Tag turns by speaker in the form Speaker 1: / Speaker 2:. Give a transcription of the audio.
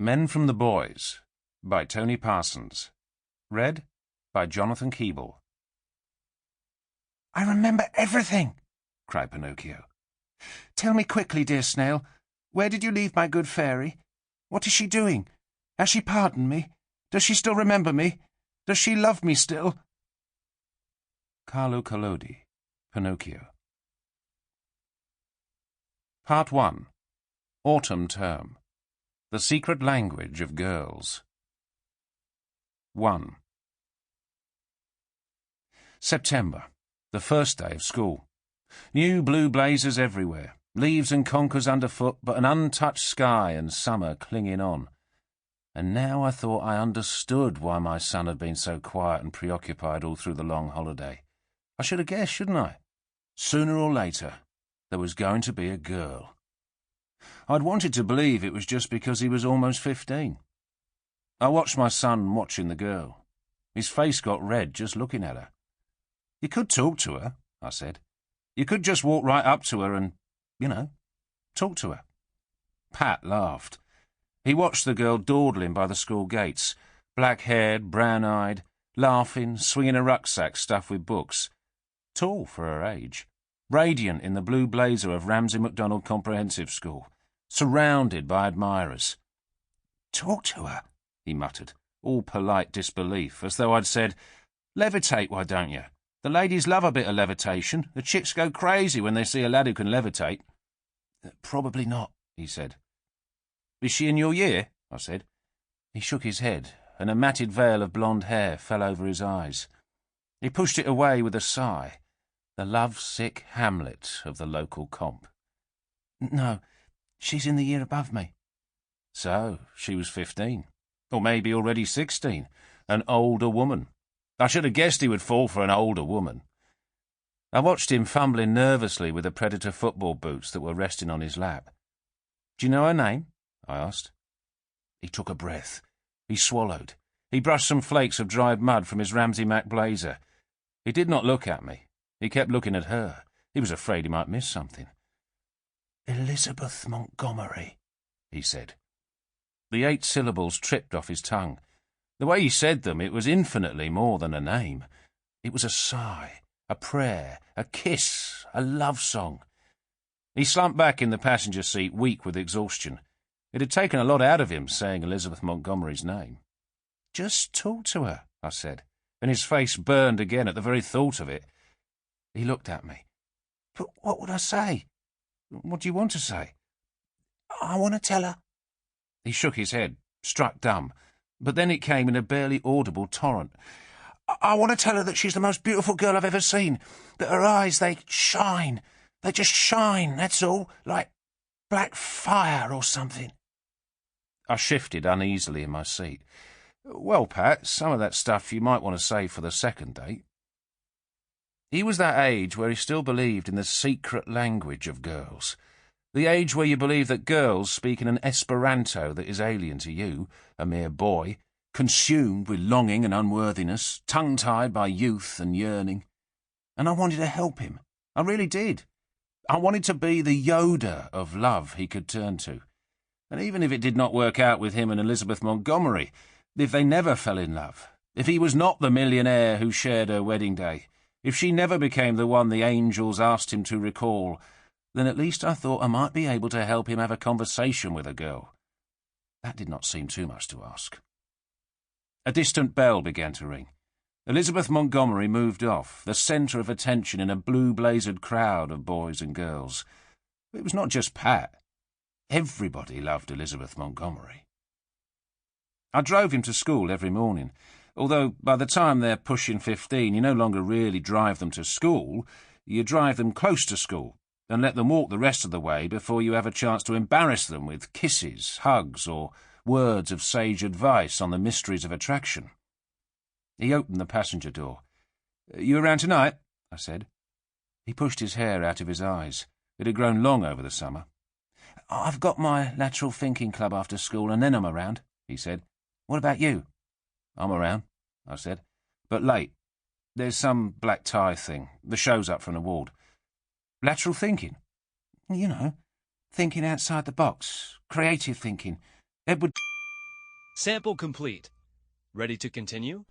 Speaker 1: Men from the Boys by Tony Parsons. Read by Jonathan Keeble.
Speaker 2: "I remember everything," cried Pinocchio. "Tell me quickly, dear snail, where did you leave my good fairy? What is she doing? Has she pardoned me? Does she still remember me? Does she love me still?"
Speaker 1: Carlo Collodi, Pinocchio. Part 1. Autumn Term. The Secret Language of Girls. 1. September, the first day of school. New blue blazers everywhere, leaves and conkers underfoot, but an untouched sky and summer clinging on. And now I thought I understood why my son had been so quiet and preoccupied all through the long holiday. I should have guessed, shouldn't I? Sooner or later, there was going to be a girl. I'd wanted to believe it was just because he was almost 15. I watched my son watching the girl. His face got red just looking at her. "You could talk to her," I said. "You could just walk right up to her and, talk to her." Pat laughed. He watched the girl dawdling by the school gates, black-haired, brown-eyed, laughing, swinging a rucksack stuffed with books. Tall for her age, radiant in the blue blazer of Ramsay MacDonald Comprehensive School, surrounded by admirers. "Talk to her," he muttered, all polite disbelief, as though I'd said, "Levitate, why don't you? The ladies love a bit of levitation. The chicks go crazy when they see a lad who can levitate." "Probably not," he said. "Is she in your year?" I said. He shook his head, and a matted veil of blonde hair fell over his eyes. He pushed it away with a sigh, the love-sick Hamlet of the local comp. "No, she's in the year above me." So, she was 15, or maybe already 16, an older woman. I should have guessed he would fall for an older woman. I watched him fumbling nervously with the Predator football boots that were resting on his lap. "Do you know her name?" I asked. He took a breath. He swallowed. He brushed some flakes of dried mud from his Ramsay Mac blazer. He did not look at me. He kept looking at her. He was afraid he might miss something. "Elizabeth Montgomery," he said. The 8 syllables tripped off his tongue. The way he said them, it was infinitely more than a name. It was a sigh, a prayer, a kiss, a love song. He slumped back in the passenger seat, weak with exhaustion. It had taken a lot out of him, saying Elizabeth Montgomery's name. "Just talk to her," I said, and his face burned again at the very thought of it. He looked at me. "But what would I say?" "What do you want to say?" "I want to tell her." He shook his head, struck dumb, but then it came in a barely audible torrent. "I want to tell her that she's the most beautiful girl I've ever seen, that her eyes, they shine. They just shine, that's all, like black fire or something." I shifted uneasily in my seat. "Well, Pat, some of that stuff you might want to save for the second date." He was that age where he still believed in the secret language of girls. The age where you believe that girls speak in an Esperanto that is alien to you, a mere boy, consumed with longing and unworthiness, tongue-tied by youth and yearning. And I wanted to help him. I really did. I wanted to be the Yoda of love he could turn to. And even if it did not work out with him and Elizabeth Montgomery, if they never fell in love, if he was not the millionaire who shared her wedding day, if she never became the one the angels asked him to recall, then at least I thought I might be able to help him have a conversation with a girl. That did not seem too much to ask. A distant bell began to ring. Elizabeth Montgomery moved off, the centre of attention in a blue-blazered crowd of boys and girls. It was not just Pat. Everybody loved Elizabeth Montgomery. I drove him to school every morning, although by the time they're pushing 15, you no longer really drive them to school, you drive them close to school and let them walk the rest of the way before you have a chance to embarrass them with kisses, hugs, or words of sage advice on the mysteries of attraction. He opened the passenger door. "You around tonight?" I said. He pushed his hair out of his eyes. It had grown long over the summer. "I've got my lateral thinking club after school, and then I'm around," he said. "What about you?" "I'm around," I said, "but late. There's some black tie thing. The show's up for an award." "Lateral thinking?" "You know, thinking outside the box, creative thinking. Edward
Speaker 3: Sample complete. Ready to continue?